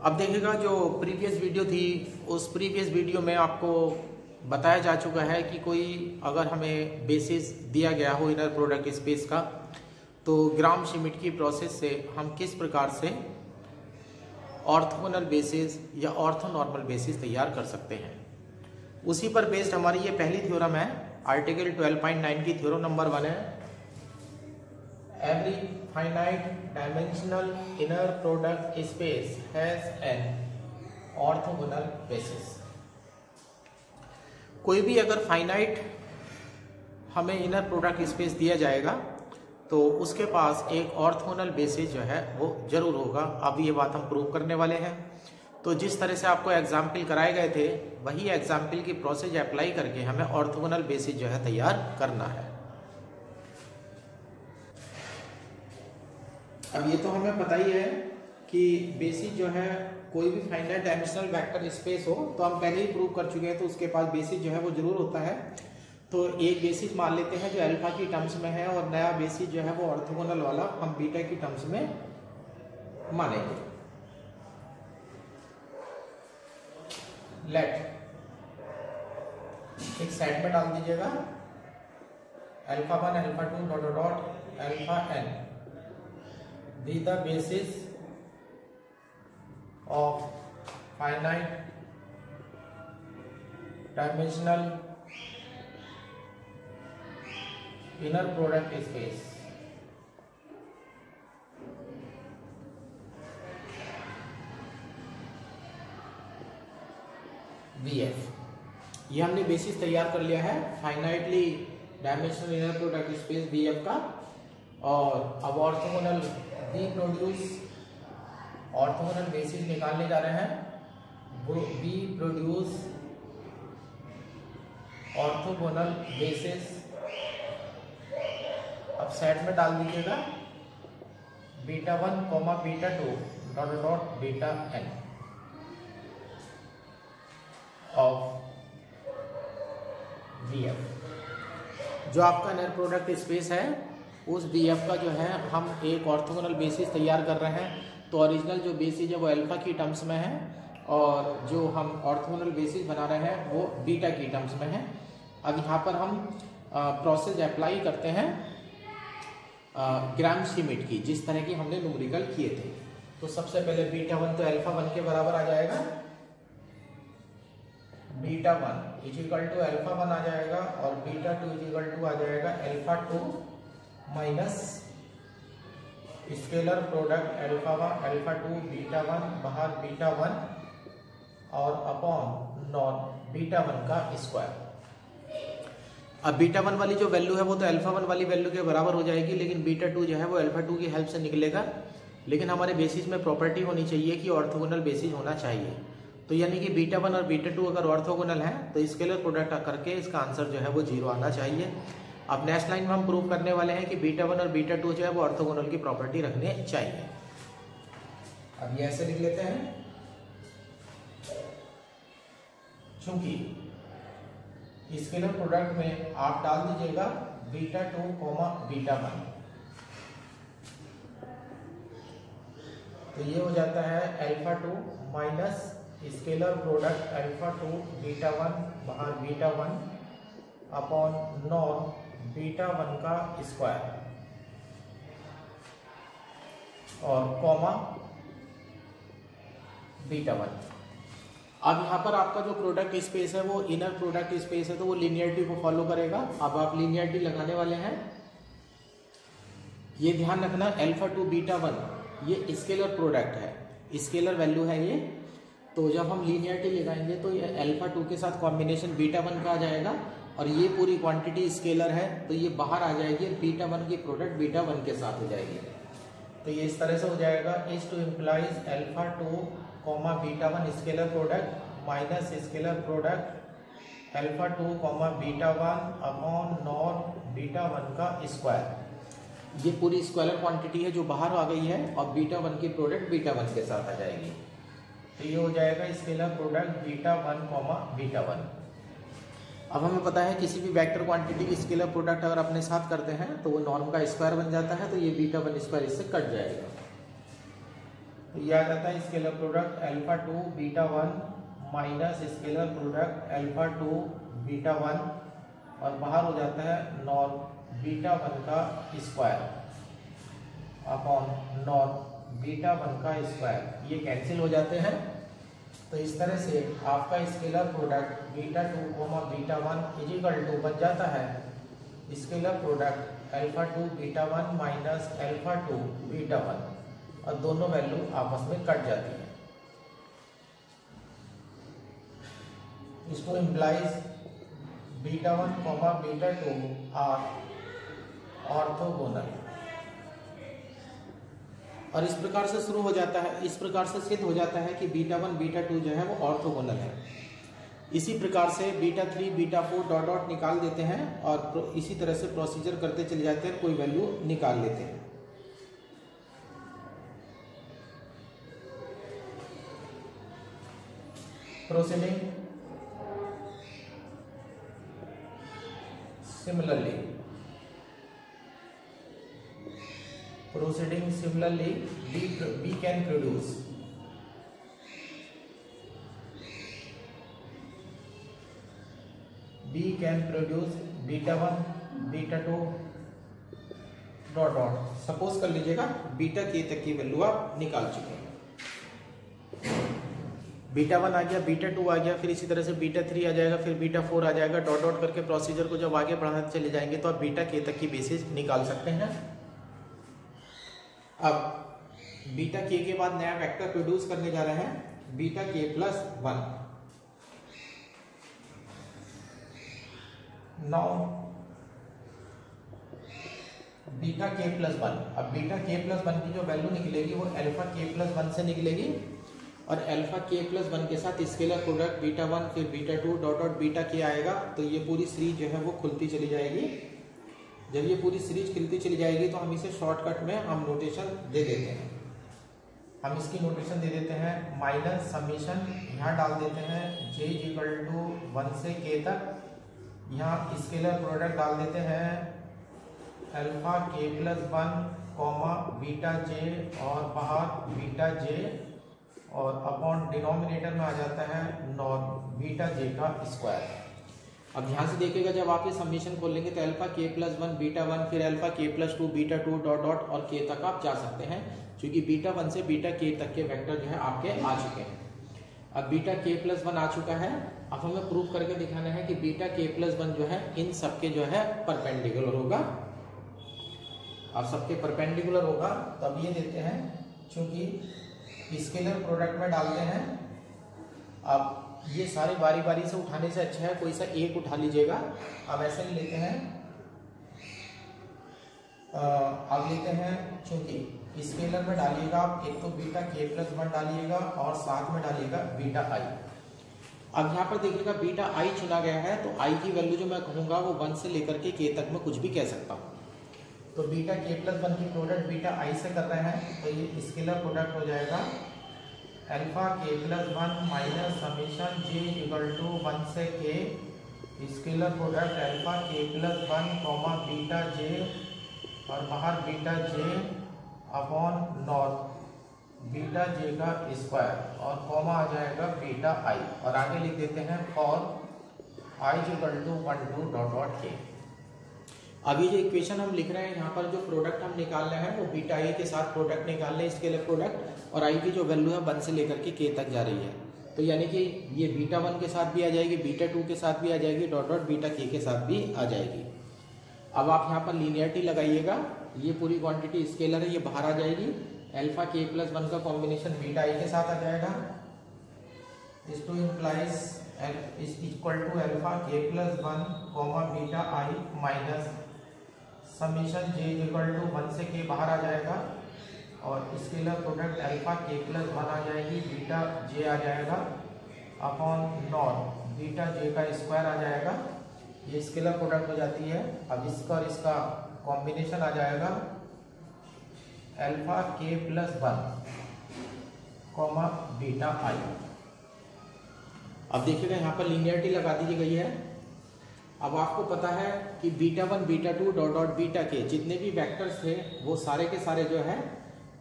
अब देखिएगा जो प्रीवियस वीडियो थी उस प्रीवियस वीडियो में आपको बताया जा चुका है कि कोई अगर हमें बेसिस दिया गया हो इनर प्रोडक्ट स्पेस का, तो ग्राम श्मिट की प्रोसेस से हम किस प्रकार से ऑर्थोगोनल बेसिस या ऑर्थोनॉर्मल बेसिस तैयार कर सकते हैं। उसी पर बेस्ड हमारी ये पहली थ्योरम है, आर्टिकल 12.9 की थ्योरम नंबर 1 है, every finite dimensional inner product space has an orthogonal basis. कोई भी अगर फाइनाइट हमें इनर प्रोडक्ट स्पेस दिया जाएगा तो उसके पास एक ऑर्थोगोनल बेसिस जो है वो जरूर होगा। अब ये बात हम प्रूव करने वाले हैं। तो जिस तरह से आपको एग्जाम्पल कराए गए थे वही एग्जाम्पल की प्रोसेस अप्लाई करके हमें ऑर्थोगोनल बेसिस जो है तैयार करना है। अब ये तो हमें पता ही है कि बेसिस जो है कोई भी फाइनाइट डायमेंशनल वेक्टर स्पेस हो तो हम पहले ही प्रूव कर चुके हैं, तो उसके पास बेसिस जो है वो जरूर होता है। तो एक बेसिस मान लेते हैं जो अल्फा की टर्म्स में है और नया बेसिस जो है वो ऑर्थोगोनल वाला हम बीटा की टर्म्स में मानेंगे। लेट एक साइड में डाल दीजिएगा alpha 1 alpha 2 dot dot alpha n be the basis of finite dimensional inner product space। VF ये हमने बेसिस तैयार कर लिया है finitely dimensional inner product space VF का। और अब orthogonal B produce orthogonal basis निकालने जा रहे हैं। बी प्रोड्यूस ऑर्थोगोनल बेसिस, अब सेट में डाल दीजिएगा beta 1 comma beta 2 dot dot beta n of VF। जो आपका इनर प्रोडक्ट स्पेस है उस BF का जो है हम एक ऑर्थोगोनल बेसिस तैयार कर रहे हैं। तो ओरिजिनल जो बेसिस है वो अल्फा की टर्म्स में है और जो हम ऑर्थोगोनल बेसिस बना रहे हैं वो बीटा की टर्म्स में है। अब यहाँ पर हम प्रोसेस अप्लाई करते हैं ग्राम श्मिट की, जिस तरह की हमने न्यूमेरिकल किए थे। तो सबसे पहले बीटा 1 तो अल्फा 1 के बराबर आ जाएगा, beta 1 is equal to alpha 1 आ जाएगा और बीटा 2 इज इक्वल टू आ जाएगा alpha 2 minus scalar product alpha 1 alpha 2 beta 1 बाहर बीटा 1 और अपॉन नॉन बीटा 1 का स्क्वायर। अब बीटा 1 वाली जो वैल्यू है वो तो अल्फा 1 वाली वैल्यू के बराबर हो जाएगी, लेकिन बीटा 2 जो है वो अल्फा 2 की हेल्प से निकलेगा। लेकिन हमारे बेसिस में प्रॉपर्टी होनी चाहिए कि ऑर्थोगोनल बेसिस होना चाहिए। तो यानी कि बीटा 1 और बीटा 2 अगर ऑर्थोगोनल है तो स्केलर प्रोडक्ट करके इसका आंसर जो है वो 0 आना चाहिए। अब नेक्स्ट लाइन में हम प्रूव करने वाले हैं कि बीटा 1 और बीटा 2 जो है वो ऑर्थोगोनल की प्रॉपर्टी रखने चाहिए। अब ये ऐसे लिख लेते हैं, चूंकि स्केलर प्रोडक्ट में आप डाल दीजिएगा बीटा 2 कॉमा बीटा 1, तो ये हो जाता है alpha 2 minus scalar product alpha 2 beta 1 बाहर बीटा 1 अपॉन नॉन बीटा 1 का स्क्वायर और कॉमा बीटा 1। अब यहाँ पर आपका जो प्रोडक्ट स्पेस है वो इनर प्रोडक्ट स्पेस है तो वो लीनियरिटी को फॉलो करेगा। अब आप लीनियरिटी लगाने वाले हैं, ये ध्यान रखना अल्फा 2 बीटा 1 ये स्केलर प्रोडक्ट है, स्केलर वैल्यू है ये। तो जब हम लीनियरिटी लगाएंगे तो ये अल्फा 2 के साथ कॉम्बिनेशन बीटा 1 का आ जाएगा और ये पूरी क्वांटिटी स्केलर है तो ये बाहर आ जाएगी, बीटा 1 की प्रोडक्ट बीटा 1 के साथ हो जाएगी। तो ये इस तरह से हो जाएगा is to implies alpha 2 comma beta 1 scalar product minus scalar product alpha 2 comma beta 1 upon non beta 1 का स्क्वायर। ये पूरी स्केलर क्वांटिटी है जो बाहर आ गई है और बीटा 1 की प्रोडक्ट बीटा 1 के साथ आ जाएगी। तो ये हो जाएगा scalar product beta 1 comma beta 1। अब हमें पता है किसी भी वेक्टर क्वांटिटी की स्केलर प्रोडक्ट अगर अपने साथ करते हैं तो वो नॉर्म का स्क्वायर बन जाता है, तो ये बीटा 1 स्क्वायर इससे कट जाएगा। तो ये आ जाता है scalar product alpha 2 beta 1 minus scalar product alpha 2 beta 1 और बाहर हो जाता है नॉर्म बीटा 1 का स्क्वायर अपॉन नॉर्म बीटा 1 का स्क्वायर, ये कैंसिल हो जाते हैं। तो इस तरह से आपका scalar product beta 2 beta 1 is equal to बन जाता है scalar product alpha 2 beta 1 minus alpha 2 beta 1 और दोनों वैल्यू आपस में कट जाती है। इसको implies beta 1 beta 2 are orthogonal, और इस प्रकार से शुरू हो जाता है, इस प्रकार से सिद्ध हो जाता है कि बीटा 1 बीटा 2 जो है वो ऑर्थोगोनल है। इसी प्रकार से बीटा 3 बीटा 4 डॉट डॉट निकाल देते हैं और इसी तरह से प्रोसीजर करते चले जाते हैं, कोई वैल्यू निकाल लेते हैं। Proceeding similarly we can produce beta 1 beta 2 dot dot. Suppose कर लीजिएगा बीटा के तक की वैल्यू आप निकाल चुके हैं। बीटा 1 आ गया, बीटा 2 आ गया, फिर इसी तरह से बीटा 3 आ जाएगा, फिर बीटा 4 आ जाएगा। डॉट डॉट करके प्रोसीजर को जब आगे बढ़ाते चले जाएंगे तो आप बीटा के तक की बेसिस निकाल सकते हैं। अब बीटा के बाद नया वेक्टर प्रोड्यूस करने जा रहे हैं beta k plus 1। Now beta k plus 1, अब बीटा के प्लस 1 की जो वैल्यू निकलेगी वो अल्फा के प्लस 1 से निकलेगी और अल्फा के प्लस 1 के साथ स्केलर प्रोडक्ट बीटा 1 फिर बीटा 2 डॉट डॉट बीटा के आएगा। तो ये पूरी सीरीज जो है वो खुलती चली जाएगी। जब ये पूरी सीरीज खुलती चली जाएगी तो हम इसे शॉर्टकट में हम नोटेशन दे देते हैं। हम इसकी नोटेशन दे देते हैं माइनस समीशन, यहाँ डाल देते हैं j इक्वल टू 1 से k तक, यहाँ स्केलर प्रोडक्ट डाल देते हैं alpha k plus 1 comma beta j और बाहर बीटा j और अपॉन डिनोमिनेटर में आ जाता है नॉर्म बीटा j का स्क्वायर। अब ध्यान से देखिएगा जब आप ये समीशन खोलेंगे तो अल्फा के प्लस 1 बीटा 1 फिर alpha k plus 2 beta 2 dot dot और के तक आप जा सकते हैं, क्योंकि बीटा 1 से बीटा के तक के वेक्टर जो है आपके आ चुके हैं। अब बीटा के प्लस 1 आ चुका है, अब हमें प्रूव करके दिखाना है कि बीटा के प्लस 1 जो है इन सबके जो है परपेंडिकुलर होगा। अब सबके परपेंडिकुलर होगा तो अब ये देते हैं, चूंकि स्केलर प्रोडक्ट में डालते हैं। अब ये सारे बारी बारी से उठाने से अच्छा है कोई सा एक उठा लीजिएगा। अब ऐसे ही लेते हैं, अब लेते हैं चूंकि स्केलर में डालिएगा आप एक तो बीटा के प्लस 1 डालिएगा और साथ में डालिएगा बीटा आई। अब यहाँ पर देखिएगा बीटा आई चुना गया है तो आई की वैल्यू जो मैं कहूँगा वो 1 से लेकर के के तक में कुछ भी कह सकता हूँ। तो बीटा के प्लस 1 की प्रोडक्ट बीटा आई से कर रहे हैं तो ये स्केलर प्रोडक्ट हो जाएगा alpha k plus 1 minus summation j equal to 1 से k scalar product alpha k plus 1 comma beta j और बाहर beta j upon norm beta j का स्क्वायर और कॉमा आ जाएगा बीटा i और आगे लिख देते हैं for i equal to 1 2 dot dot k। अब ये जो इक्वेशन हम लिख रहे हैं यहाँ पर जो प्रोडक्ट हम निकाल रहे हैं वो बीटा आई के साथ प्रोडक्ट निकाल रहे हैं स्केलर प्रोडक्ट, और आई की जो वैल्यू है 1 से लेकर के k तक जा रही है। तो यानी कि ये बीटा 1 के साथ भी आ जाएगी, बीटा 2 के साथ भी आ जाएगी, डॉट डॉट बीटा k के साथ भी आ जाएगी। अब आप यहाँ पर लीनियरिटी लगाइएगा, ये पूरी क्वांटिटी स्केलर है ये बाहर आ जाएगी, अल्फा k प्लस 1 का कॉम्बिनेशन बीटा आई के साथ आ जाएगा। This two implies is equal to alpha k plus 1 comma beta i minus summation j equal to 1 से k बाहर आ जाएगा और scalar product alpha k plus 1 आ जाएगी, बीटा j आ जाएगा अपॉन नॉर्म बीटा j का स्क्वायर आ जाएगा। ये स्केलर प्रोडक्ट हो जाती है। अब इसका और इसका कॉम्बिनेशन आ जाएगा alpha k plus 1 comma beta i. अब देखिएगा यहाँ पर लीनियरिटी लगा दी गई है। अब आपको पता है कि beta 1 beta 2 dot dot beta के जितने भी वेक्टर्स थे वो सारे के सारे जो है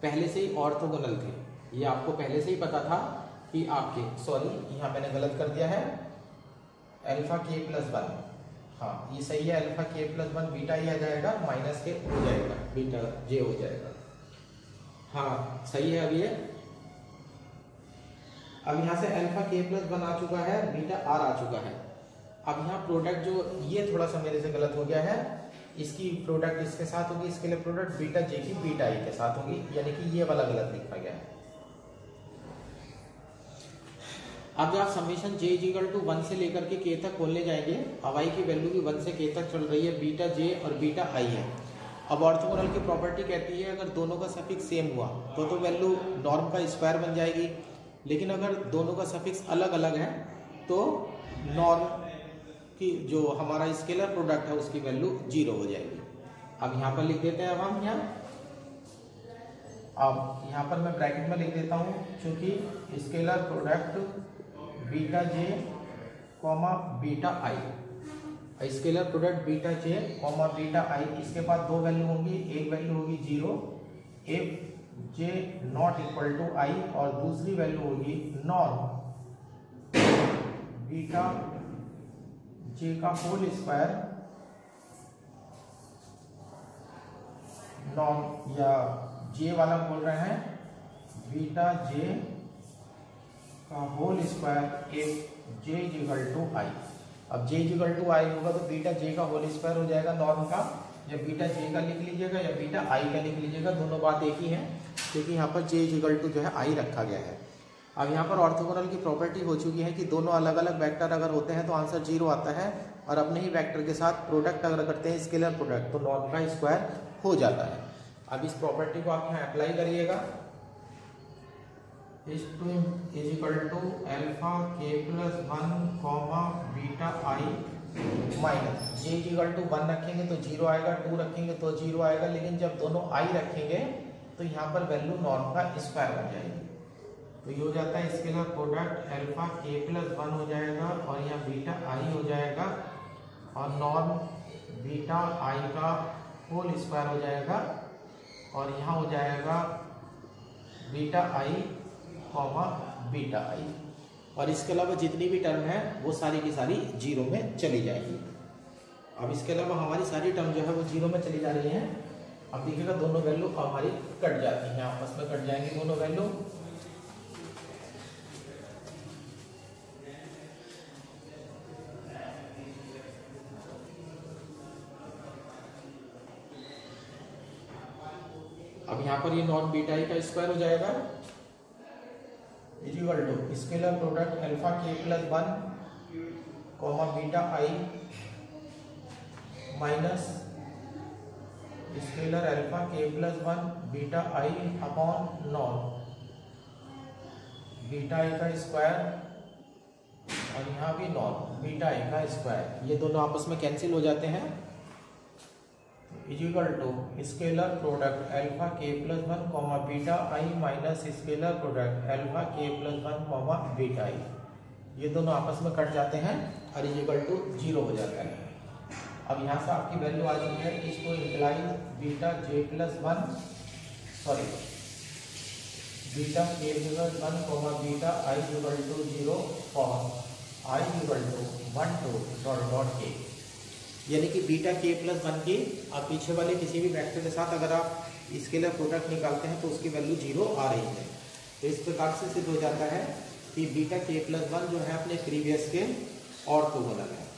पहले से ही ऑर्थोगोनल थे। ये आपको पहले से ही पता था कि आपके, सॉरी यहाँ मैंने गलत कर दिया है, अल्फा के प्लस 1, हाँ ये सही है, अल्फा के प्लस 1 बीटा ही आ जाएगा, माइनस के हो जाएगा, बीटा जे हो जाएगा। हाँ सही है। अब यहाँ से अल्फा के प्लस 1 आ चुका है, बीटा आर आ चुका है। अब यहाँ प्रोडक्ट जो, ये थोड़ा सा मेरे से गलत हो गया है, इसकी प्रोडक्ट इसके साथ होगी, इसके लिए प्रोडक्ट बीटा जे की बीटा आई के साथ होगी, यानी कि ये वाला गलत लिखा गया है। अब आप summation j is equal to 1 से लेकर के के तक खोलने जाएंगे, अब आई की वैल्यू भी 1 से के तक चल रही है, बीटा जे और बीटा आई है। अब ऑर्थोगोनल की प्रॉपर्टी कहती है अगर दोनों का सफिक्स सेम हुआ तो वैल्यू नॉर्म का स्क्वायर बन जाएगी, लेकिन अगर दोनों का सफिक्स अलग अलग है तो नॉर्म की जो हमारा स्केलर प्रोडक्ट है उसकी वैल्यू 0 हो जाएगी। अब यहाँ पर लिख देते हैं, अब हम यहाँ पर मैं ब्रैकेट में लिख देता हूँ, क्योंकि scalar product beta j comma beta i, scalar product beta j comma beta i, इसके बाद दो वैल्यू होंगी, एक वैल्यू होगी 0 if j not equal to i, और दूसरी वैल्यू होगी नॉर्म बीटा जे का होल स्क्वायर, नॉर्म या जे वाला बोल रहे हैं बीटा जे का whole square if j is equal to i. अब j is equal to i होगा तो बीटा जे का होल स्क्वायर हो जाएगा नॉर्म का, या बीटा जे का लिख लीजिएगा या बीटा आई का लिख लीजिएगा, दोनों बात एक ही है, क्योंकि यहाँ पर जे इज इक्वल टू जो है आई रखा गया है। अब यहाँ पर ऑर्थोगोनल की प्रॉपर्टी हो चुकी है कि दोनों अलग अलग वेक्टर अगर होते हैं तो आंसर 0 आता है, और अपने ही वेक्टर के साथ प्रोडक्ट अगर करते हैं स्केलर प्रोडक्ट तो नॉर्म का स्क्वायर हो जाता है। अब इस प्रॉपर्टी को आप यहाँ अप्लाई करिएगा, is equal to alpha k plus 1 comma beta i minus j is equal to 1 रखेंगे तो 0 आएगा, 2 रखेंगे तो 0 आएगा, लेकिन जब दोनों आई रखेंगे तो यहाँ पर वैल्यू नॉर्म का स्क्वायर बन जाएगी। तो ये हो जाता है scalar product alpha k plus 1 हो जाएगा, और यहाँ बीटा आई हो जाएगा, और नॉर्म बीटा आई का होल स्क्वायर हो जाएगा, और यहाँ हो जाएगा बीटा आई कॉमा बीटा आई, और इसके अलावा जितनी भी टर्म है वो सारी की सारी 0 में चली जाएगी। अब इसके अलावा हमारी सारी टर्म जो है वो 0 में चली जा रही है। अब देखिएगा दोनों वैल्यू हमारी कट जाती हैं, आपस में कट जाएंगी दोनों वैल्यू। अब यहाँ पर ये नॉर्म बीटा आई का स्क्वायर हो जाएगा, is equal to scalar product alpha k plus 1 comma beta i minus scalar alpha k plus 1 beta i upon norm beta i का स्क्वायर, और यहाँ भी नॉर्म बीटा आई का स्क्वायर, ये दोनों आपस में कैंसिल हो जाते हैं। Is equal to scalar product alpha k plus 1 comma beta i minus scalar product alpha k plus 1 comma beta i, ये दोनों आपस में कट जाते हैं और इज इक्वल टू 0 हो जाता है। अब यहाँ से आपकी वैल्यू आ चुकी है, इसको imply beta j plus 1 sorry beta k plus 1 comma beta i equal to 0 और i equal to 1 2 dot dot k, यानी कि बीटा के प्लस 1 की आप पीछे वाले किसी भी वेक्टर के साथ अगर आप स्केलर प्रोडक्ट निकालते हैं तो उसकी वैल्यू 0 आ रही है। तो इस प्रकार से सिद्ध हो जाता है कि बीटा के प्लस 1 जो है अपने प्रीवियस के ऑर्थोगोनल है।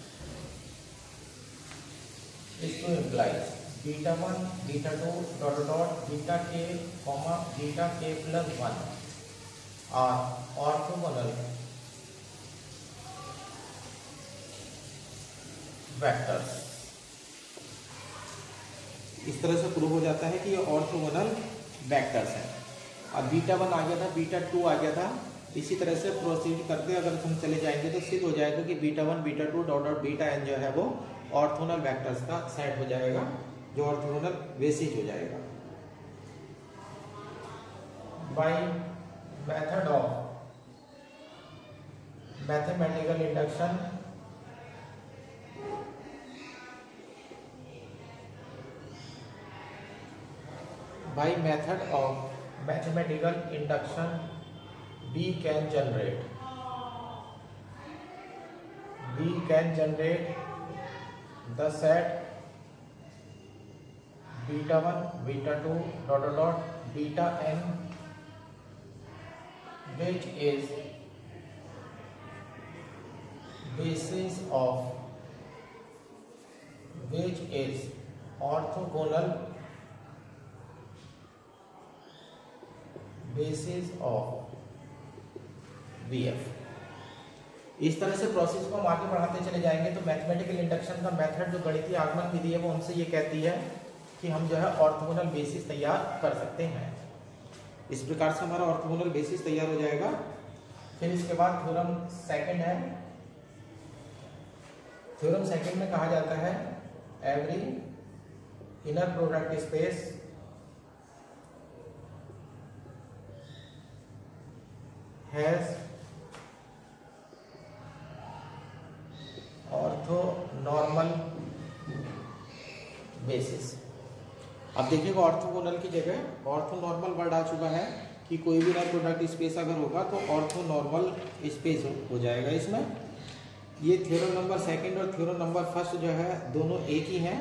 इसको implies beta 1 beta 2 dot dot beta के comma beta k plus 1 are orthogonal vectors. इस तरह से प्रूव हो जाता है कि ये ऑर्थोगोनल वेक्टर्स हैं। अब बीटा 1 आ गया था, बीटा 2 आ गया था, इसी तरह से प्रोसीड करते अगर हम चले जाएंगे तो सिद्ध हो जाएगा कि beta 1 beta 2 dot dot beta n जो है वो ऑर्थोगोनल वेक्टर्स का सेट हो जाएगा, जो ऑर्थोगोनल बेसिस हो जाएगा। By method of mathematical induction by method of mathematical induction B can generate the set beta 1 beta 2 dot dot dot beta n which is basis of which is orthogonal basis of BF। इस तरह से process को हम आगे बढ़ाते चले जाएंगे। तो मैथमेटिकल इंडक्शन का मेथड जो गणितीय आगमन विधि है वो हमसे ये कहती है कि हम जो है ऑर्थोगोनल बेसिस तैयार कर सकते हैं। इस प्रकार से हमारा ऑर्थोगोनल बेसिस तैयार हो जाएगा। फिर इसके बाद थ्योरम सेकंड है। थ्योरम सेकंड में कहा जाता है every inner product space has orthonormal basis. अब देखिएगा ऑर्थोगोनल की जगह ऑर्थोनॉर्मल वर्ड आ चुका है कि कोई भी नॉन प्रोडक्ट स्पेस अगर होगा तो ऑर्थोनॉर्मल स्पेस हो जाएगा इसमें। ये थ्योरम नंबर सेकंड और थ्योरम नंबर फर्स्ट जो है दोनों एक ही हैं।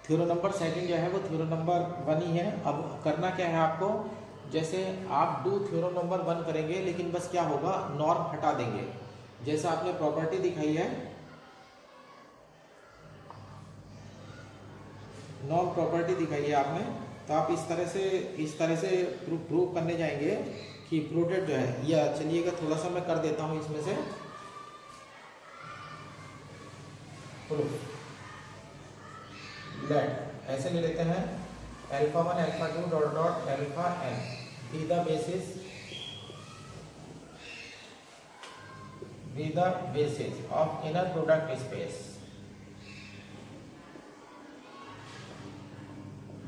थ्योरम नंबर सेकंड जो है वो थ्योरम नंबर 1 ही है। अब करना क्या है आपको, जैसे आप डू थ्योरम नंबर 1 करेंगे लेकिन बस क्या होगा, नॉर्म हटा देंगे। जैसे आपने प्रॉपर्टी दिखाई है, नॉर्म प्रॉपर्टी दिखाई है आपने, तो आप इस तरह से प्रूव करने जाएंगे कि प्रूडेड जो है, या चलिएगा थोड़ा सा मैं कर देता हूं इसमें से प्रूफ। लेट ऐसे ले लेते हैं alpha 1 alpha 2 dot dot alpha n be the basis of inner product space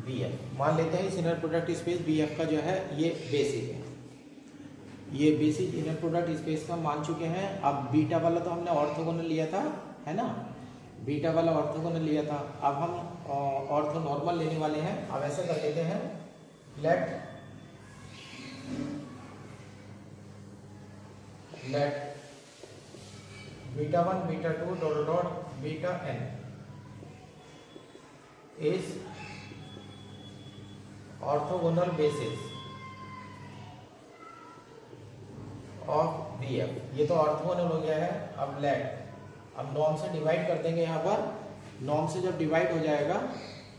BF। मान लेते हैं इस इनर प्रोडक्ट स्पेस BF का जो है ये बेसिक है। ये बेसिक इनर प्रोडक्ट स्पेस का मान चुके हैं। अब बीटा वाला तो हमने ऑर्थोगोनल लिया था, है ना, बीटा वाला ऑर्थोगोनल लिया था। अब हम ऑर्थोनॉर्मल लेने वाले हैं। अब ऐसे कर लेते हैं, let beta 1 beta 2 dot dot beta n is orthogonal basis of BF। ये तो ऑर्थोगोनल हो गया है। अब अब नॉर्म से डिवाइड कर देंगे। यहाँ पर नॉर्म से जब डिवाइड हो जाएगा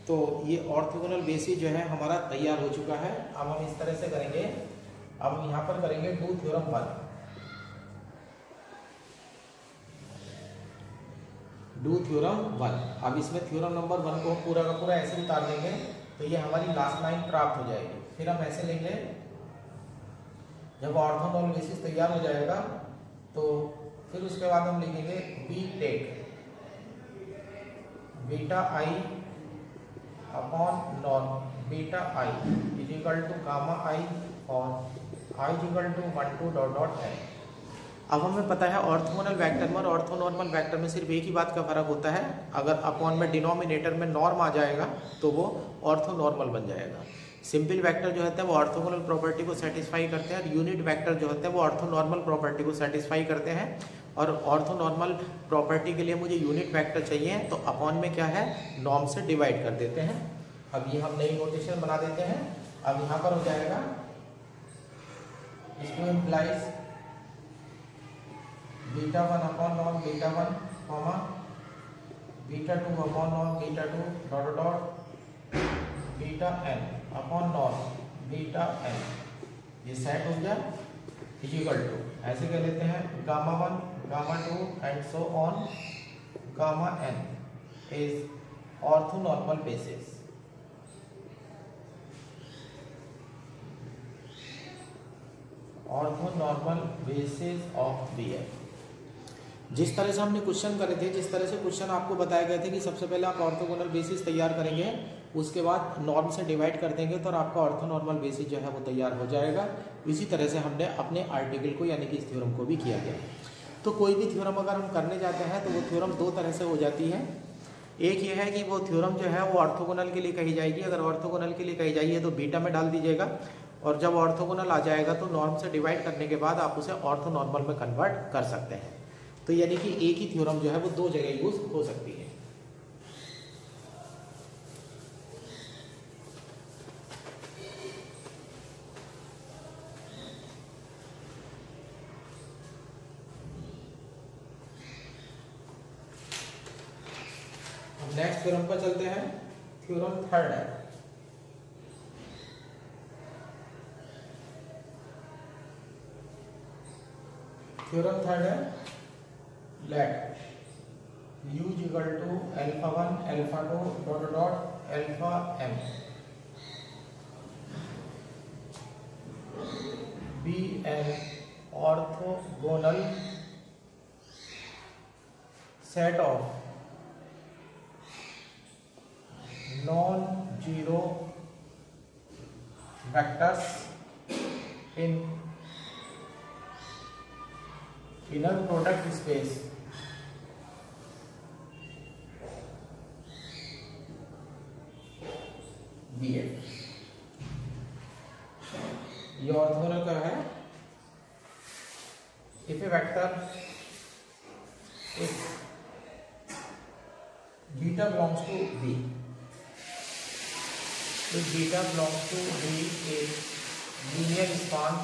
तो ये ऑर्थोगोनल बेसिस जो है हमारा तैयार हो चुका है। अब हम इस तरह से करेंगे, अब हम यहाँ पर करेंगे डू थ्योरम 1। Do theorem 1। अब इसमें थ्योरम नंबर 1 को पूरा का पूरा ऐसे उतार देंगे तो ये हमारी लास्ट लाइन प्राप्त हो जाएगी। फिर हम ऐसे लेंगे, जब ऑर्थोगोनल बेसिस तैयार हो जाएगा तो फिर उसके बाद हम लिखेंगे बी टेक beta i upon norm beta i is equal to gamma i और i is equal to 1 2 dot dot n। अब हमें पता है ऑर्थोगोनल वेक्टर में और ऑर्थोनॉर्मल वेक्टर में सिर्फ एक ही बात का फर्क होता है, अगर अपॉन में डिनोमिनेटर में नॉर्म आ जाएगा तो वो ऑर्थोनॉर्मल बन जाएगा। सिंपल वेक्टर जो होते हैं वो ऑर्थोगोनल प्रॉपर्टी को सेटिस्फाई करते हैं और यूनिट वेक्टर जो होते हैं वो ऑर्थोनॉर्मल प्रॉपर्टी को सेटिस्फाई करते हैं। और ऑर्थोनॉर्मल प्रॉपर्टी के लिए मुझे यूनिट वेक्टर चाहिए तो अपॉन में क्या है, नॉर्म से डिवाइड कर देते हैं। अब ये हम नई नोटेशन बना देते हैं। अब यहाँ पर हो जाएगा, इसमें implies beta 1 upon norm beta 1 comma beta 2 upon norm beta 2 dot dot beta n upon norm beta n। ये सेट हो गया इज इक्वल टू, ऐसे कह लेते हैं gamma 1 gamma 2 and so on gamma n is orthonormal basis. Orthonormal basis of BF। जिस तरह से हमने क्वेश्चन करे थे, जिस तरह से क्वेश्चन आपको बताए गए थे कि सबसे पहले आप ऑर्थोगोनल बेसिस तैयार करेंगे, उसके बाद नॉर्म से डिवाइड कर देंगे तो आपका ऑर्थोनॉर्मल बेसिस जो है वो तैयार हो जाएगा। इसी तरह से हमने अपने आर्टिकल को यानी कि इस थ्योरम को भी किया गया। तो कोई भी थ्योरम अगर हम करने जाते हैं तो वो थ्योरम दो तरह से हो जाती है। एक ये है कि वो थ्योरम जो है वो ऑर्थोगोनल के लिए कही जाएगी, अगर ऑर्थोगोनल के लिए कही जाइए तो बीटा में डाल दीजिएगा, और जब ऑर्थोगोनल आ जाएगा तो नॉर्म से डिवाइड करने के बाद आप उसे ऑर्थो नॉर्मल में कन्वर्ट कर सकते हैं। तो यानी कि एक ही थ्योरम जो है वो दो जगह यूज हो सकती है। नेक्स्ट थ्योरम पर चलते हैं। थ्योरम थर्ड है। थ्योरम थर्ड है, let u equal to alpha 1 alpha 2 dot dot alpha m be an orthogonal set of non-zero vectors in inner product space BF। ये ऑर्थोगोनल का है। If a vector if beta belongs to B, if beta belongs to B a linear span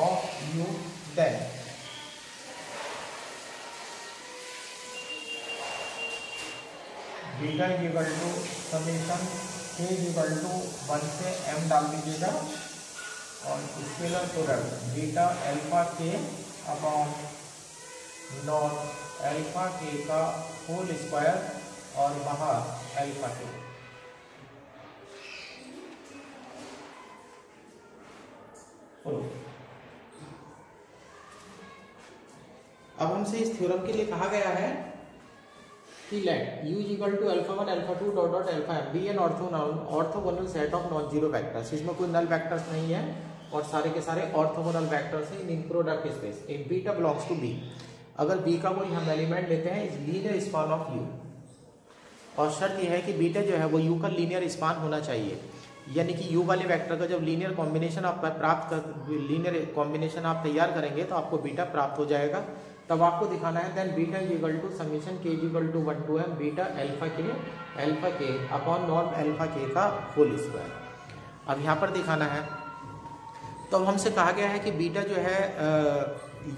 of U, then beta is equal to summation k is equal to 1 से m डाल दीजिएगा, और scalar product beta alpha k upon नॉट alpha k का whole square और बाहर alpha k। अब हमसे इस थ्योरम के लिए कहा गया है कि let u is equal to alpha 1 alpha 2 dot dot alpha m be an orthogonal set of non zero vectors. इसमें कोई नल वेक्टर्स नहीं है और सारे के सारे ऑर्थोगोनल वेक्टर्स हैं in product space. If beta belongs to B, अगर बी का कोई हम एलिमेंट लेते हैं is linear span of U, और शर्त यह है कि बीटा जो है वो यू का लीनियर स्पान होना चाहिए, यानी कि यू वाले वेक्टर का जब लीनियर कॉम्बिनेशन आप लीनियर कॉम्बिनेशन आप तैयार करेंगे तो आपको बीटा प्राप्त हो जाएगा। तब आपको दिखाना है then beta is equal to summation k is equal to 1 to m beta alpha k upon norm alpha k का होल स्क्वायर। अब यहाँ पर दिखाना है, तो अब हमसे कहा गया है कि बीटा जो है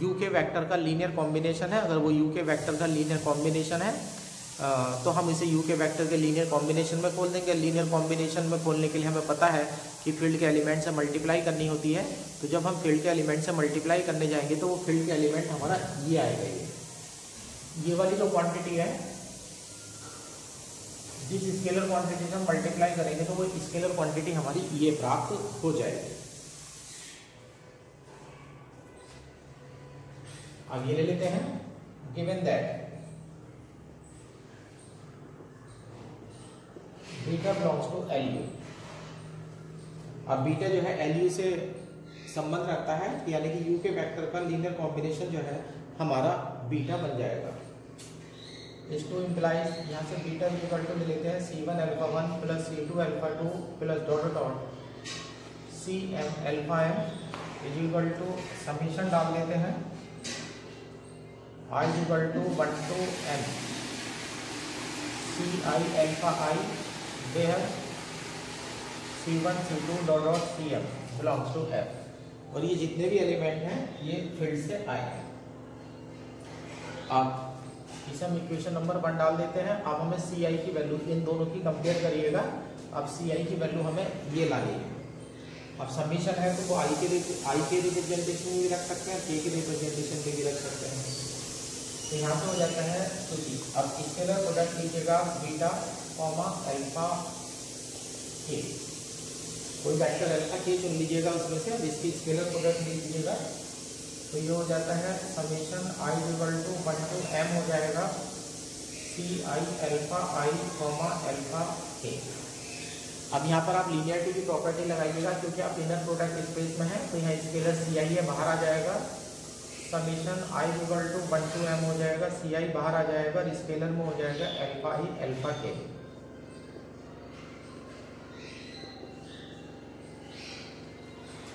u के वेक्टर का लीनियर कॉम्बिनेशन है। अगर वो u के वेक्टर का लीनियर कॉम्बिनेशन है तो हम इसे u के वेक्टर के लीनियर कॉम्बिनेशन में खोल देंगे। लीनियर कॉम्बिनेशन में खोलने के लिए हमें पता है कि फील्ड के एलिमेंट से मल्टीप्लाई करनी होती है। तो जब हम फील्ड के एलिमेंट से मल्टीप्लाई करने जाएंगे तो वो फील्ड के एलिमेंट हमारा ये आएगा, ये वाली जो क्वांटिटी है, जिस स्केलर क्वांटिटी से हम मल्टीप्लाई करेंगे तो वो स्केलर क्वांटिटी हमारी ये प्राप्त हो जाएगी। अब ये ले लेते हैं, given that beta belongs to LU। अब बीटा जो है LU से संबंध रखता है, यानी कि U के वेक्टर का लीनियर कॉम्बिनेशन जो है हमारा बीटा बन जाएगा। इसको इम्प्लाइज यहाँ से बीटा इक्वल टू ले लेते हैं C1 alpha 1 plus C2 alpha 2 plus dot dot CM alpha m is equal to summation डाल लेते हैं I is equal to 1 to m CI alpha I where C1 C2 dot dot CM belongs to F, और ये जितने भी element हैं ये field से आए हैं। अब इसे हम इक्वेशन नंबर 1 डाल देते हैं। अब हमें CI की वैल्यू इन दोनों की कंपेयर करिएगा। अब CI की वैल्यू हमें ये लानी है। अब समीशन है तो वो I के रिप्रेजेंटेशन में भी रख सकते हैं, K के रिप्रेजेंटेशन में भी रख सकते हैं। तो यहाँ पे हो जाता है तो जी। अब स्केलर प्रोडक्ट लीजिएगा बीटा कॉमा अल्फा k, कोई वेक्टर अल्फा k चुन लीजिएगा उसमें से, अब इसकी स्केलर प्रोडक्ट लीजिएगा तो ये हो जाता है summation I equal to 1 to m हो जाएगा CI alpha I comma alpha k। अब यहाँ पर आप लीनियरिटी की प्रॉपर्टी लगाइएगा, क्योंकि आप इनर प्रोडक्ट स्पेस में है तो यहाँ स्केलर CI है, बाहर आ जाएगा summation I equal to 1 to m हो जाएगा, सी आई बाहर आ जाएगा और स्केलर में हो जाएगा अल्फा ही अल्फा के।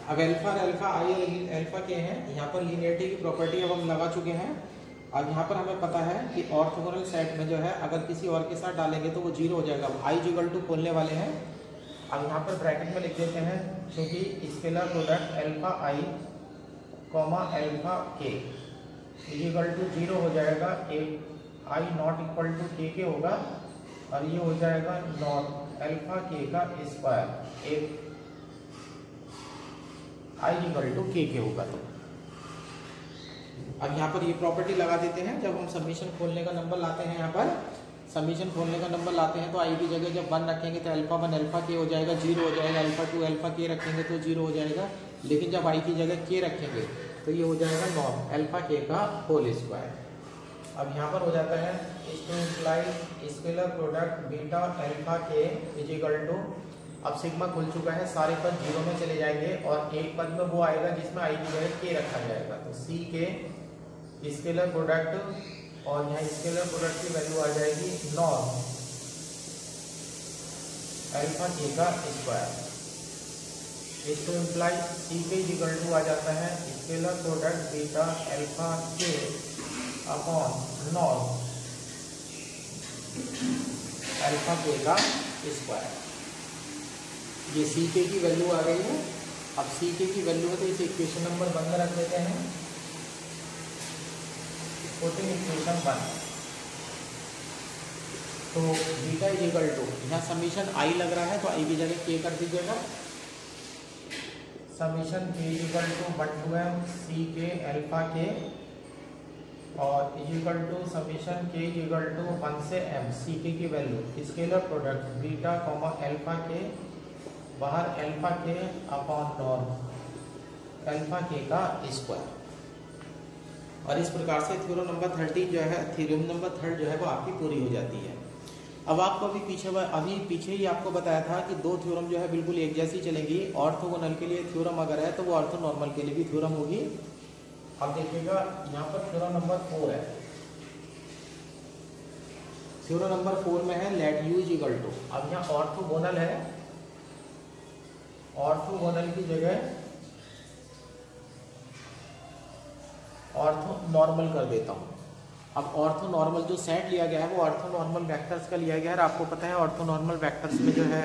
अब अल्फा अल्फा आई और अल्फा के हैं। यहाँ पर लीनियरिटी की प्रॉपर्टी अब हम लगा चुके हैं। अब यहाँ पर हमें पता है कि ऑर्थोगोनल सेट में जो है अगर किसी और के साथ डालेंगे तो वो जीरो हो जाएगा। अब आई इक्वल टू खोलने वाले हैं। अब यहाँ पर ब्रैकेट में लिख देते हैं, क्योंकि scalar product alpha I comma alpha k equal to zero हो जाएगा, एक आई नॉट इक्वल टू के होगा और ये हो जाएगा नॉट अल्फा के का स्क्वायर, एक आई इक्वल टू के होगा। तो अब यहाँ पर ये प्रॉपर्टी लगा देते हैं। जब हम सबमिशन खोलने का नंबर लाते हैं, यहाँ पर सबमिशन खोलने का नंबर लाते हैं तो आई की जगह जब 1 रखेंगे तो अल्फा 1 अल्फा के हो जाएगा, जीरो हो जाएगा। अल्फा 2 अल्फा के रखेंगे तो जीरो हो जाएगा। लेकिन जब आई की जगह के रखेंगे तो ये हो जाएगा नॉर्म अल्फा के का होल स्क्वायर। अब यहाँ पर हो जाता है imply scalar product beta alpha k is equal to, अब सिग्मा खुल चुका है, सारे पद जीरो में चले जाएंगे और एक पद में वो आएगा जिसमें आई की जगह के रखा जाएगा। तो सी के स्केलर प्रोडक्ट और यहाँ स्केलर प्रोडक्ट की वैल्यू आ जाएगी नॉर्म अल्फा के का स्क्वायर। इसको इम्प्लाई सी के इक्वल टू आ जाता है स्केलर प्रोडक्ट बीटा अल्फा के अपॉन नॉर्म अल्फा के का स्क्वायर। ये सी के की वैल्यू आ गई है। अब सी के की वैल्यू है तो इसे इक्वेशन नंबर 1 में रख देते हैं। इक्वेशन 1 तो बीटा इज इक्वल टू, यहाँ समीशन आई लग रहा है तो आई की जगह के कर दीजिएगा। समीशन के इक्वल टू 1 to m सी के अल्फा के और इक्वल टू समीशन के इक्वल टू 1 से m सी के की value scalar product beta comma alpha के बाहर अल्फा के अपॉन नॉर्म अल्फा के का स्क्वायर। और इस प्रकार से थ्योरम नंबर 13 जो है, थ्योरम नंबर 3 जो है वो आपकी पूरी हो जाती है। अब आपको अभी पीछे ही आपको बताया था कि दो थ्योरम जो है बिल्कुल एक जैसी चलेंगी। ऑर्थोगोनल के लिए थ्योरम अगर है तो वो ऑर्थोनॉर्मल के लिए भी थ्योरम होगी। अब देखिएगा यहाँ पर थ्योरम नंबर 4 है। थ्योरम नंबर 4 में है let U is equal to, अब यहाँ ऑर्थोगोनल है, ऑर्थोगोनल की जगह ऑर्थो नॉर्मल कर देता हूँ। अब ऑर्थो नॉर्मल जो सेट लिया गया है वो ऑर्थो नॉर्मल वेक्टर्स का लिया गया है। और आपको पता है ऑर्थो नॉर्मल वेक्टर्स में जो है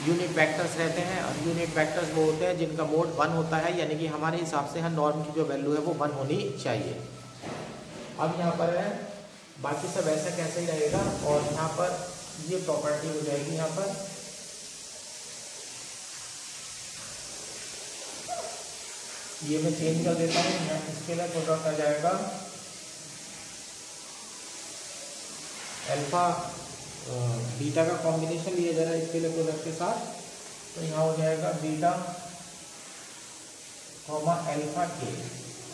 यूनिट वेक्टर्स रहते हैं और यूनिट वेक्टर्स वो होते हैं जिनका मोड 1 होता है, यानी कि हमारे हिसाब से हर नॉर्म की जो वैल्यू है वो 1 होनी चाहिए। अब यहाँ पर है बाकी सब ऐसा कैसे ही रहेगा और यहाँ पर ये प्रॉपर्टी हो जाएगी। यहाँ पर ये मैं चेंज कर देता हूँ, यहाँ स्केलर प्रोडक्ट आ जाएगा अल्फा बीटा का कॉम्बिनेशन लिया जा रहा है स्केलर प्रोडक्ट के साथ, तो यहाँ हो जाएगा बीटा कॉमा अल्फा के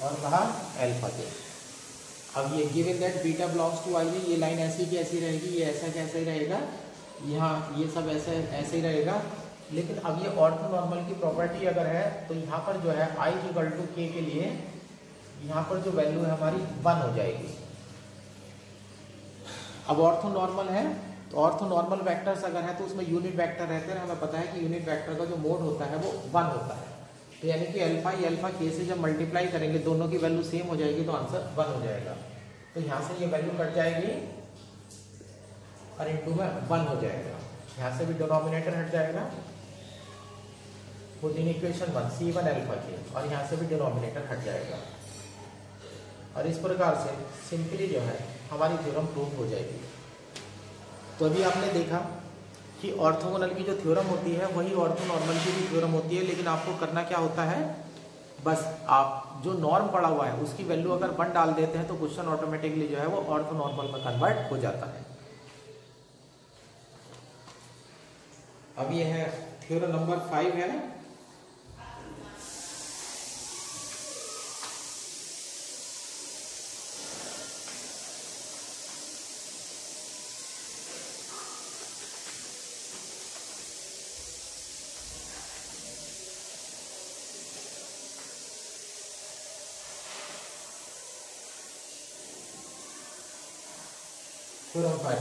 और बाहर अल्फा के। अब ये given that beta belongs to i, ये लाइन ऐसी की ऐसी रहेगी, ये ऐसा कैसे ही रहेगा, यहाँ ये सब ऐसे ही रहेगा। लेकिन अब ये ऑर्थोनॉर्मल की प्रॉपर्टी अगर है तो यहाँ पर जो है आई इक्वल टू के के लिए यहाँ पर जो वैल्यू है हमारी 1 हो जाएगी। अब ऑर्थोनॉर्मल है तो ऑर्थोनॉर्मल वेक्टर्स अगर है तो उसमें यूनिट वेक्टर रहते हैं। हमें पता है कि यूनिट वेक्टर का जो मोड होता है वो 1 होता है। तो यानी कि अल्फा ही अल्फा के से जब मल्टीप्लाई करेंगे दोनों की वैल्यू सेम हो जाएगी तो आंसर 1 हो जाएगा। तो यहाँ से ये वैल्यू कट जाएगी और इनटू में 1 हो जाएगा। यहाँ से भी डिनोमिनेटर हट जाएगा, put in equation 1 C1 alpha के, और यहाँ से भी डिनोमिनेटर हट जाएगा। और इस प्रकार से सिंपली जो है हमारी थ्योरम प्रूव हो जाएगी। तो अभी आपने देखा कि ऑर्थोगोनल की जो थ्योरम होती है वही ऑर्थोनॉर्मल की भी थ्योरम होती है। लेकिन आपको करना क्या होता है, बस आप जो नॉर्म पड़ा हुआ है उसकी वैल्यू अगर 1 डाल देते हैं तो क्वेश्चन ऑटोमेटिकली जो है वो ऑर्थोनॉर्मल में कन्वर्ट हो जाता है। अब ये है थ्योरम नंबर 5 है। Theorem 5.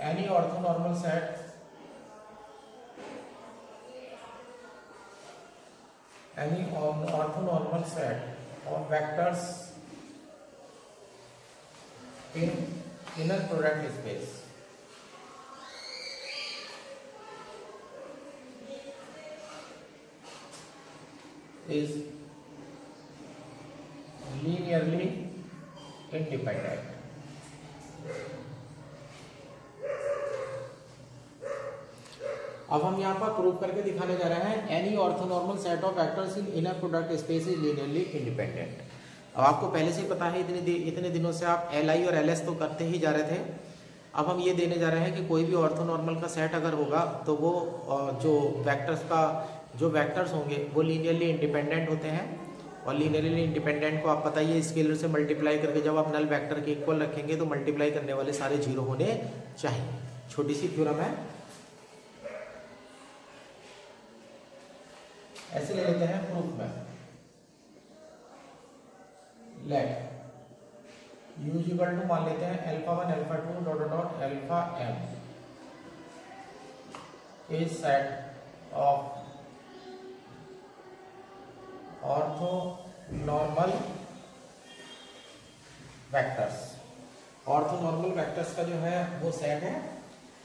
Any orthonormal set of vectors in inner product space is linearly independent. अब हम यहाँ पर प्रूव करके दिखाने जा रहे हैं any orthonormal set of vectors in inner product space is linearly independent. अब आपको पहले से ही पता है, इतने दिनों से आप LI और LS तो करते ही जा रहे थे। अब हम ये देने जा रहे हैं कि कोई भी ऑर्थोनॉर्मल का सेट अगर होगा तो वो जो वेक्टर्स होंगे वो लीनियरली इंडिपेंडेंट होते हैं। और लीनियरली इंडिपेंडेंट को आप पता ही है, स्केलर से मल्टीप्लाई करके जब आप नल वेक्टर के इक्वल रखेंगे तो मल्टीप्लाई करने वाले सारे जीरो होने चाहिए। छोटी सी थ्योरम है, ऐसे ले लेते हैं प्रूफ में। लेट U इक्वल टू मान लेते हैं α1 α2 dot dot αm is set of orthonormal vectors. Orthonormal vectors का जो है वो सेट है।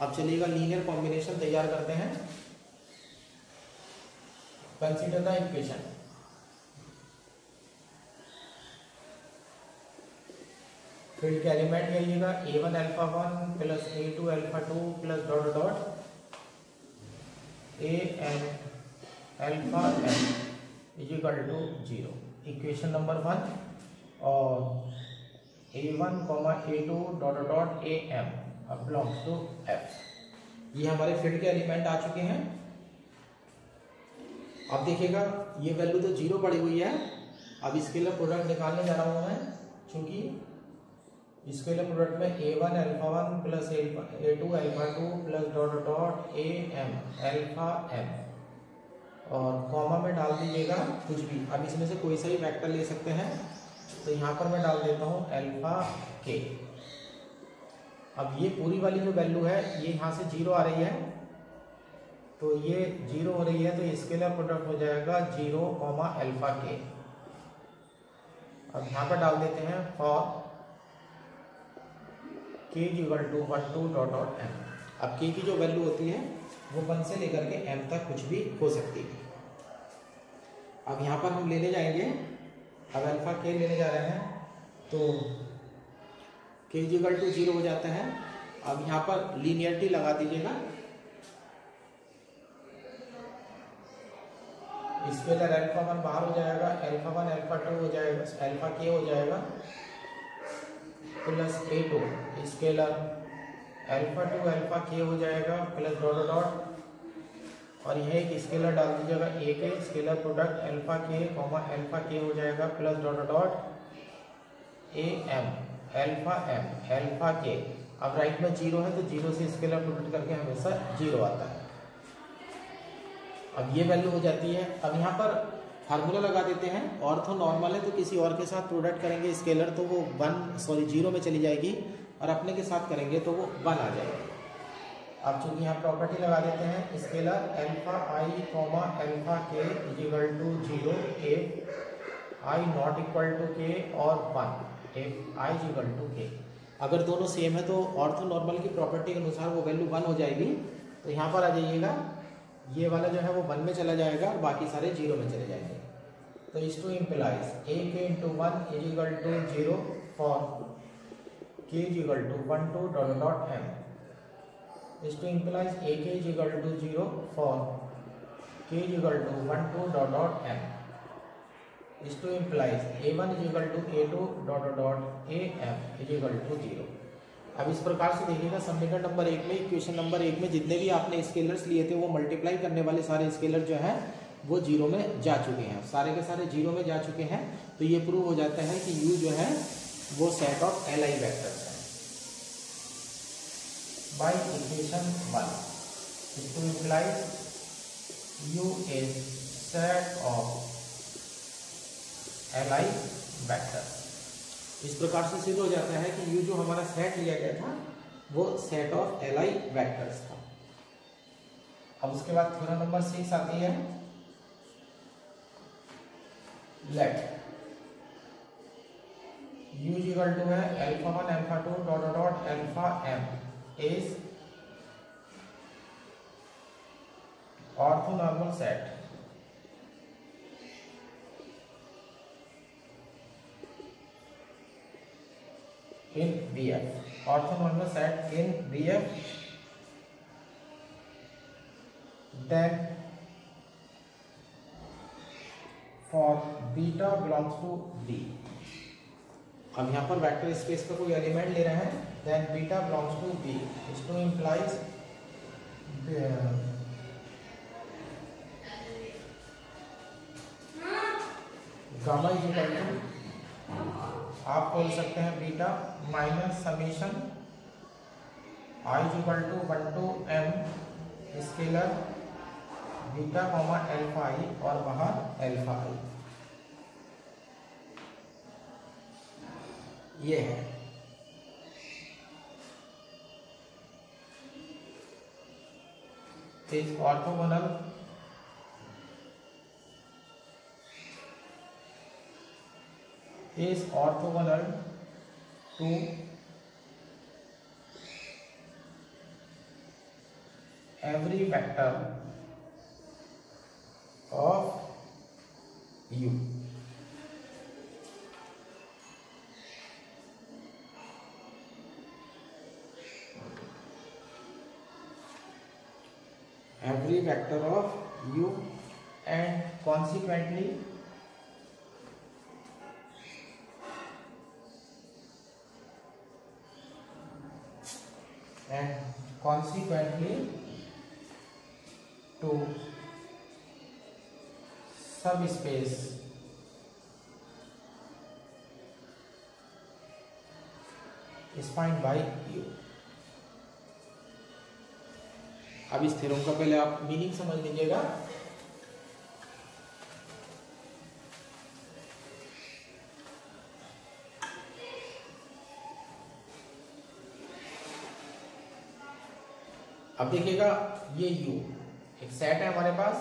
अब चलिएगा लीनियर कॉम्बिनेशन तैयार करते हैं। Consider the equation. फील्ड के एलिमेंट करिएगा a1 α1 plus a2 α2 plus dot dot am αm is equal to 0। Equation number 1 और a1 a2 dot dot am belongs to f। ये हमारे फील्ड के एलिमेंट आ चुके हैं। अब देखिएगा ये वैल्यू तो 0 पड़ी हुई है। अब स्केलर प्रोडक्ट निकालने जा रहा हूं मैं, क्योंकि स्केलर प्रोडक्ट में a1 α1 plus a2 α2 plus dot dot am αm और कॉमा में डाल दीजिएगा कुछ भी। अब इसमें से कोई सा ही वेक्टर ले सकते हैं, तो यहाँ पर मैं डाल देता हूँ अल्फा के। अब ये पूरी वाली जो वैल्यू है ये यहाँ से 0 आ रही है, तो ये 0 हो रही है, तो स्केलर प्रोडक्ट हो जाएगा 0 अल्फा के। अब यहाँ पर डाल देते हैं for k equal to 1 to dot dot m। अब k की जो वैल्यू होती है वो 1 से लेकर के m तक कुछ भी हो सकती है। अब यहाँ पर हम लेने जाएंगे, अब अल्फा k लेने जा रहे हैं तो k इक्वल टू 0 हो जाता है। अब यहाँ पर लीनियरिटी लगा दीजिएगा। स्केलर α1 बाहर हो जाएगा, α1 α2 हो जाएगा, अल्फा k हो जाएगा plus a2 scalar α2 alpha k हो जाएगा प्लस डॉट डॉट और यह एक स्केलर डाल दीजिएगा a के। स्केलर प्रोडक्ट अल्फा k हो जाएगा plus dot dot am alpha k। अब राइट में 0 है तो 0 से स्केलर प्रोडक्ट करके हमेशा 0 आता है। अब ये वैल्यू हो जाती है। अब यहाँ पर फार्मूला लगा देते हैं। ऑर्थोनॉर्मल है तो किसी और के साथ प्रोडक्ट करेंगे स्केलर तो वो 0 में चली जाएगी, और अपने के साथ करेंगे तो वो 1 आ जाएगी। अब चूंकि यहाँ प्रॉपर्टी लगा देते हैं scalar alpha alpha k equal to 0 if i not equal to k और 1 if i इक्वल टू के। अगर दोनों सेम है तो ऑर्थोनॉर्मल की प्रॉपर्टी के अनुसार वो वैल्यू 1 हो जाएगी। तो यहाँ पर आ जाइएगा, ये वाला जो है वो 1 में चला जाएगा और बाकी सारे 0 में चले जाएंगे। तो इस to implies a k into 1 is equal to 0 for k is equal to 1 to dot dot m। इस to implies a k is equal to 0 for k is equal to 1 to dot dot m। इस to implies a1 is equal to a2 dot dot am is equal to 0। अब इस प्रकार से देखिएगा समीकरण number 1 में, equation number 1 में जितने भी आपने स्केलर्स लिए थे वो मल्टीप्लाई करने वाले सारे स्केलर जो है वो 0 में जा चुके हैं, सारे के सारे 0 में जा चुके हैं। तो ये प्रूव हो जाता है कि U जो है वो सेट ऑफ LI वेक्टर्स है by equation 1। It implies U is set of LI vectors. इस प्रकार से सिद्ध हो जाता है कि यू जो हमारा सेट लिया गया था वो सेट ऑफ एलाई वेक्टर्स था। अब उसके बाद थ्योरम नंबर 6 आती है, लेट U इक्वल टू है alpha 1 alpha 2 dot dot alpha m is orthonormal set in BF, orthonormal set in BF, then for beta belongs to B। अब यहाँ पर वेक्टर स्पेस का कोई एलिमेंट ले रहे हैं, then beta belongs to B, which to implies gamma is equal to आप बोल सकते हैं beta minus summation i is equal to 1 to m scalar beta comma alpha i और बाहर अल्फा आई, ये है। Is orthogonal is orthogonal to every vector of U। Every vector of U and consequently to subspace defined by U। अब इस theorem का पहले आप meaning समझ लीजिएगा। अब देखिएगा ये U एक सेट है हमारे पास,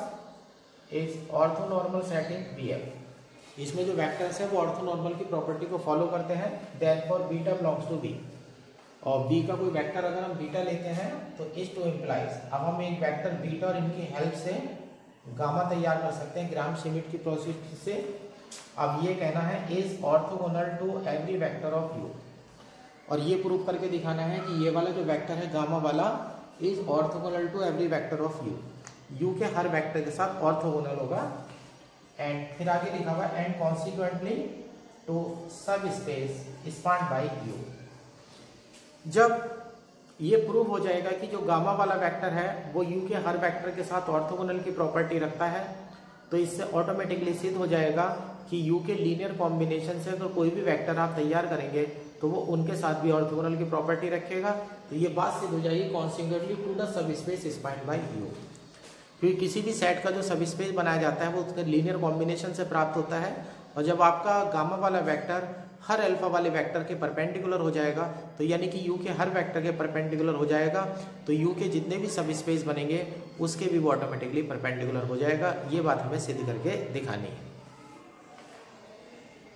एक ऑर्थोनॉर्मल सेट इन BF। इसमें जो वेक्टर्स है वो ऑर्थोनॉर्मल की प्रॉपर्टी को फॉलो करते हैं, therefore beta belongs to B। और B का कोई वेक्टर अगर हम बीटा लेते हैं तो इज टू इम्प्लाइज, अब हम एक वेक्टर बीटा और इनकी हेल्प से गामा तैयार कर सकते हैं ग्राम श्मिट की प्रोसेस से। अब ये कहना है is orthogonal to every vector of U, और ये प्रूव करके दिखाना है कि ये वाला जो वेक्टर है गामा वाला is orthogonal to every vector of U, U के हर वेक्टर के साथ ऑर्थोगोनल होगा। एंड फिर आगे लिखा हुआ and consequently to subspace spanned by U। जब ये प्रूव हो जाएगा कि जो गामा वाला वेक्टर है वो U के हर वेक्टर के साथ ऑर्थोगोनल की प्रॉपर्टी रखता है, तो इससे ऑटोमेटिकली सिद्ध हो जाएगा कि U के लीनियर कॉम्बिनेशन से अगर कोई भी वेक्टर आप तैयार करेंगे तो वो उनके साथ भी ऑर्थोगोनल की प्रॉपर्टी रखेगा। तो ये बात सिद्ध हो जाएगी consequently to the subspace spanned by U। क्योंकि किसी भी सेट का जो सब स्पेस बनाया जाता है वो उसके लीनियर कॉम्बिनेशन से प्राप्त होता है, और जब आपका गामा वाला वेक्टर हर अल्फा वाले वेक्टर के परपेंडिकुलर हो जाएगा, तो यानी कि U के हर वेक्टर के परपेंडिकुलर हो जाएगा, तो U के जितने भी सब स्पेस बनेंगे उसके भी वो ऑटोमेटिकली परपेंडिकुलर हो जाएगा। ये बात हमें सिद्ध करके दिखानी है।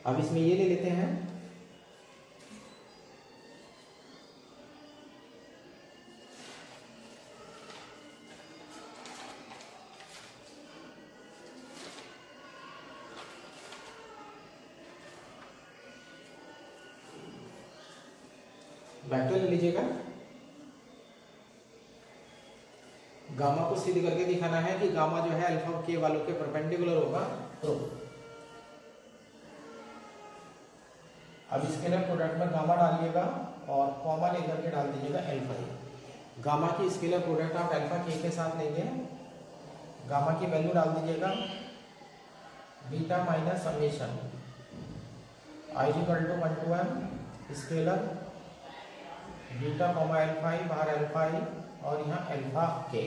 अब इसमें ये ले लेते हैं वेक्टर ले लीजिएगा। गामा को सिद्ध करके दिखाना है कि गामा जो है अल्फा के वालों के परपेंडिकुलर होगा। तो अब इसके लिए प्रोडक्ट में गामा डालिएगा और कॉमा लेकर के डाल दीजिएगा अल्फा। गामा की स्केलर प्रोडक्ट आप अल्फा के साथ लेंगे, गामा की वैल्यू डाल दीजिएगा beta minus summation i equal to 1 to m scalar beta comma alpha i, बाहर अल्फा आई और यहाँ अल्फा के।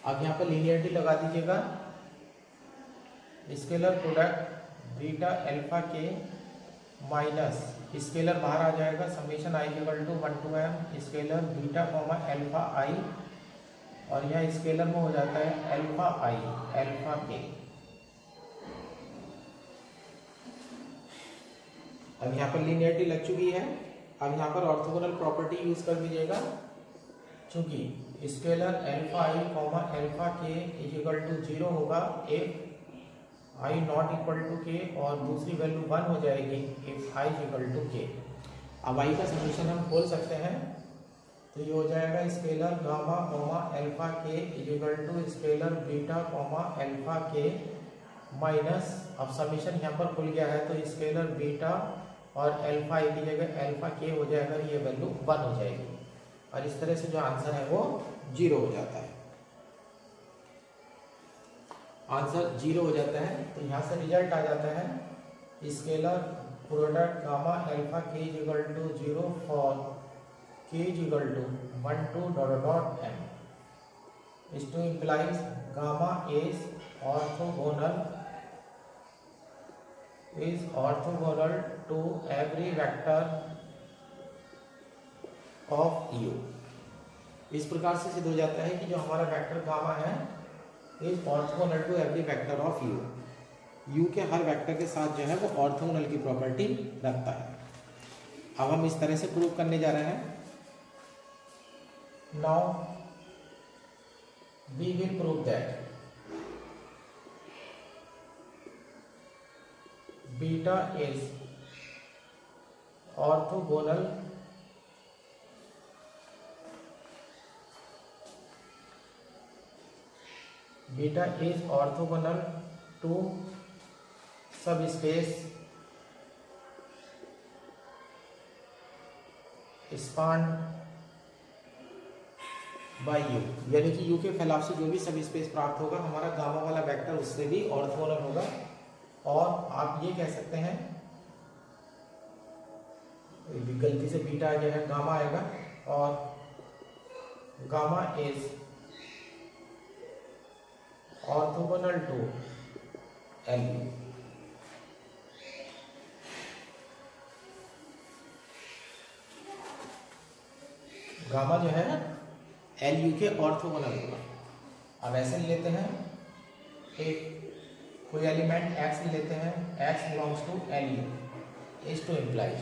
अब यहाँ पर लीनियरिटी लगा दीजिएगा, स्केलर प्रोडक्ट बीटा अल्फा के माइनस स्केलर बाहर आ जाएगा, summation i equal to 1 to m scalar beta comma alpha i, और यह स्केलर में हो जाता है अल्फा आई अल्फा के। अब यहाँ पर लीनियरिटी लग चुकी है। अब यहाँ पर ऑर्थोगोनल प्रॉपर्टी यूज कर दीजिएगा, चूंकि scalar alpha I comma alpha k is equal to 0 होगा if I not equal to k, और दूसरी वैल्यू 1 हो जाएगी इफ आई इक्वल टू के। अब आई का समीशन हम खोल सकते हैं, तो ये हो जाएगा scalar gamma comma alpha k is equal to scalar beta comma alpha के माइनस, अब समीशन यहाँ पर खुल गया है तो स्केलर बीटा और अल्फा आई की जगह अल्फा के हो जाएगा, ये वैल्यू 1 हो जाएगी, और इस तरह से जो आंसर है वो 0 हो जाता है। आंसर 0 हो जाता है, तो यहाँ से रिजल्ट आ जाता है scalar product gamma alpha k is equal to 0 for k is equal to 1 to dot m, इस to implies gamma is orthogonal to every vector of u। इस प्रकार से सिद्ध हो जाता है कि जो हमारा वेक्टर गामा है is orthogonal to every vector of u के हर वेक्टर के साथ जो है वो ऑर्थोगोनल की प्रॉपर्टी रखता है। अब हम इस तरह से प्रूव करने जा रहे हैं। Now we will prove that beta is orthogonal beta is orthogonal to subspace span by U, यानी कि यू के फैलाव से जो भी सब स्पेस प्राप्त होगा हमारा गामा वाला वेक्टर उससे भी ऑर्थोगोनल होगा। और आप ये कह सकते हैं, गलती से बीटा जो है गामा आएगा, और gamma is orthogonal to L U. Gamma जो है एल यू के ऑर्थोगोनल होगा। अब ऐसे लेते हैं, एक कोई एलिमेंट x लेते हैं, x belongs to L U is to implies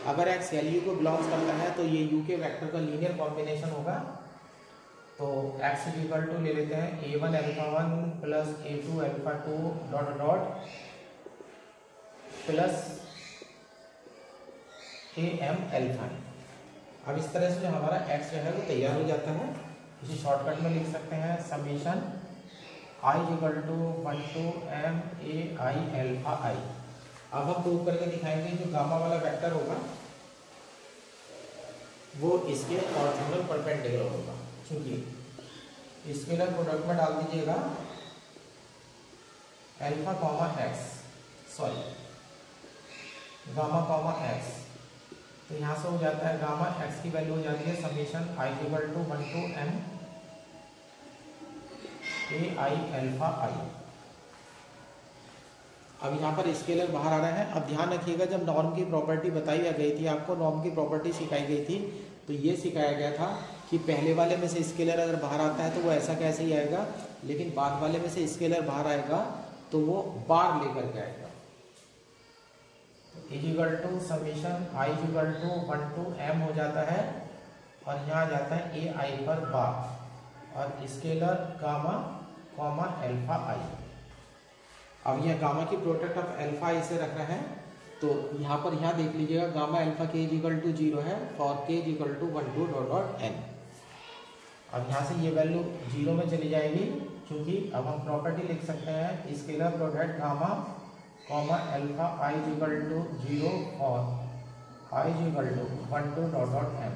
अगर x एल यू को बिलोंग्स करता है तो ये u के वेक्टर का लीनियर कॉम्बिनेशन होगा। तो x इक्वल टू ले लेते हैं a1 alpha 1 plus a2 alpha 2 dot dot plus am alpha. अब इस तरह से जो हमारा x जो है वो तैयार हो जाता है। इसे शॉर्टकट में लिख सकते हैं summation i equal to 1 to m a i alpha i। अब हम प्रूव करके दिखाएंगे जो गामा वाला वेक्टर होगा वो इसके ऑर्थोगोनल परपेंडिकुलर होगा। चूंकि स्केलर प्रोडक्ट में डाल दीजिएगा alpha comma x, sorry gamma comma x, तो यहाँ से हो जाता है गामा एक्स की वैल्यू हो जाती है summation i equal to 1 to m a i alpha i। अब यहाँ पर स्केलर बाहर आ रहा है। अब ध्यान रखिएगा, जब नॉर्म की प्रॉपर्टी बताई गई थी आपको, नॉर्म की प्रॉपर्टी सिखाई गई थी, तो ये सिखाया गया था कि पहले वाले में से स्केलर अगर बाहर आता है तो वो ऐसा कैसे ही आएगा, लेकिन बाद वाले में से स्केलर बाहर आएगा तो वो बार लेकर के आएगा। Is equal to summation i equal to 1 to m हो जाता है, और यहाँ जाता है ए आई पर बार, और स्केलर गामा कॉमा अल्फा आई। अब यह गामा की प्रोडक्ट ऑफ अल्फा आई से रख रहा है, तो यहाँ पर यहाँ देख लीजिएगा gamma alpha k is equal to 0 है for k is equal to 1 to dot dot n। अब यहाँ से ये वैल्यू 0 में चली जाएगी, क्योंकि अब हम प्रॉपर्टी लिख सकते हैं scalar product gamma comma alpha i is equal to 0 और i is equal to 1 to dot dot n।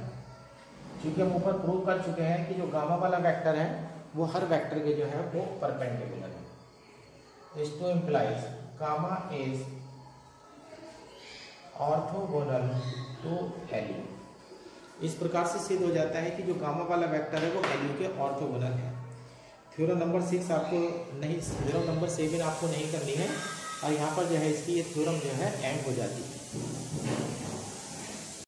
क्योंकि हम ऊपर प्रूव कर चुके हैं कि जो गामा वाला वेक्टर है वो हर वेक्टर के जो है वो परपेंडिकुलर है। इस to implies gamma is orthogonal to L U. इस प्रकार से सिद्ध हो जाता है कि जो गामा वाला वेक्टर है वो एल यू के ऑर्थोगोनल है। थ्योरम नंबर 6 आपको नहीं, थ्योरम नंबर 7 आपको नहीं करनी है, और यहाँ पर जो है इसकी ये थ्योरम जो है एंड हो जाती है।